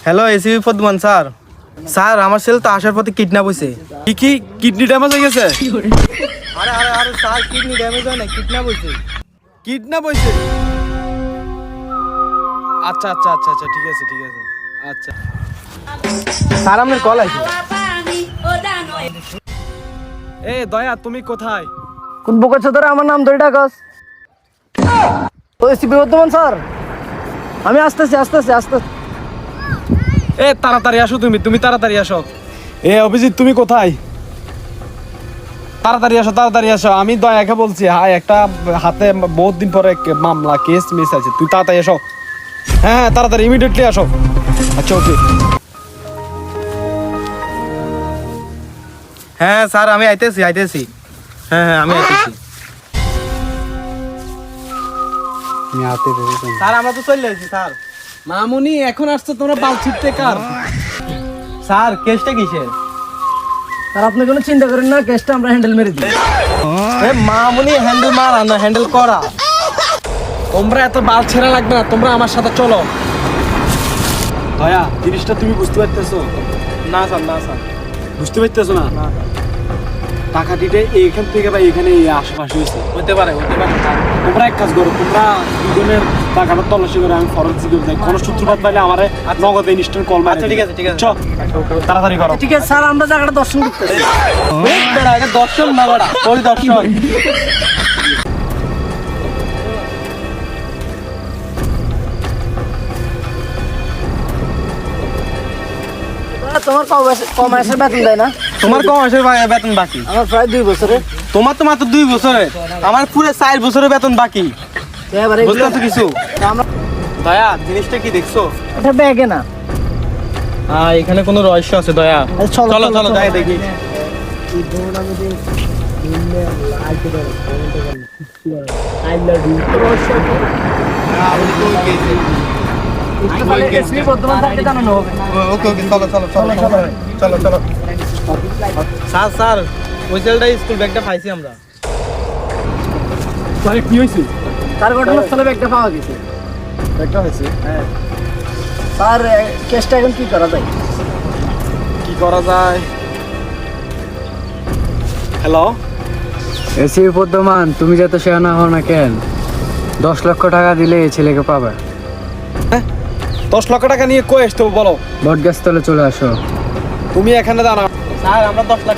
Hello এসিবি পদ্মান sir. Sir আমার ছেলে তো আসার পথে কিডন্যাপ হয়েছে। কি কিডনি ড্যামেজ হয়ে গেছে? আরে আরে আরে স্যার কিডনি ড্যামেজ হয় না, কিডন্যাপ হয়েছে। কিডন্যাপ হয়েছে? আচ্ছা আচ্ছা আচ্ছা আচ্ছা ঠিক আছে ঠিক আছে আচ্ছা। স্যার আপনার কল আছে। এ দয়া তুমি কোথায়? কোন বকছ তোরা আমার নাম ধরে ডাকস? ও এসিপি বর্ধমান স্যার, আমি আসতেছি। এ তাড়াতাড়ি আসো, তুমি তাড়াতাড়ি আসো। এ অভিজিৎ তুমি কোথায়? তাড়াতাড়ি আসো। আমি দয়াকে বলছি, হ্যাঁ একটা হাতে বহুত দিন পরে মামলা কেস মিস আছে, তুই তাড়াতাড়ি আসো। হ্যাঁ তাড়াতাড়ি ইমিডিয়েটলি আসো। আচ্ছা ওকে। হ্যাঁ স্যার আমি আইতেছি। হ্যাঁ আমি আইতেছি। স্যার আমরা তো চলে যাচ্ছি স্যার। মামুনি এখন আসছো তোমরা বাল ছিটতে কার? স্যার কেসটা কিসের? আর আপনি কোনো চিন্তা করেন না, কেসটা আমরা হ্যান্ডেল মেরে দিই। এ মামুনি হ্যান্ডেল মারা না, হ্যান্ডেল করা। তোমরা এত বাল ছেড়া লাগবে না, তোমরা আমার সাথে চলো। দয়া জিনিসটা তুমি বুঝতে পারতেছো? না স্যার। বুঝতে পারতেছো না? টাকা দিতে এইখান থেকে বা এখানে আশেপাশে হয়েছে। হতে পারে স্যার। তোমরা এক কাজ করো, তোমরা দুজনের টাকাটা তল্লাশি করে আমি ফরেন্সিক যাই, কোনো সূত্রপাত পাইলে আমার নগদে ইনস্ট্যান্ট কল মারি। আচ্ছা ঠিক আছে চল তাড়াতাড়ি করো। ঠিক আছে স্যার, আমরা জায়গাটা দর্শন করতেছি। এটা দর্শন না বড়া, পরিদর্শন। তোমার কম মাসের বেতন দেয় না? তোমার কম মাসের বেতন বাকি? আমার প্রায় 2 বছরে। তোমার তো মাত্র 2 বছরে, আমার পুরো 4 বছরের বেতন বাকি। এবারে বুঝতেছো কিছু? আমরা দয়া জিনিসটা কি দেখছো? এটা ব্যাগে না। হ্যাঁ এখানে কোনো রহস্য আছে দয়া। চলো যাই দেখি। এসপি বর্ধমান স্যারকে জানানো হবে। ওকে চলো। স্যার ওই ছেলেটা স্কুল ব্যাগটা পাইছি আমরা। তাহলে কি হয়েছে? তার ঘটনাস্থলে ব্যাগটা পাওয়া গেছে। একটা হয়েছে। হ্যাঁ স্যার, কেসটা এখন কি করা যায়? কি করা যায়? হ্যালো এসিপি পদ্মমান, তুমি যত শেয়ানা হও না কেন, 10 লক্ষ টাকা দিলে এই ছেলেকে পাবে। 10 লক্ষ টাকা নিয়ে কই আসতে বলো? বটগাছতলে চলে আসো। তুমি এখানে দাঁড়াও। স্যার আমরা 10 লাখ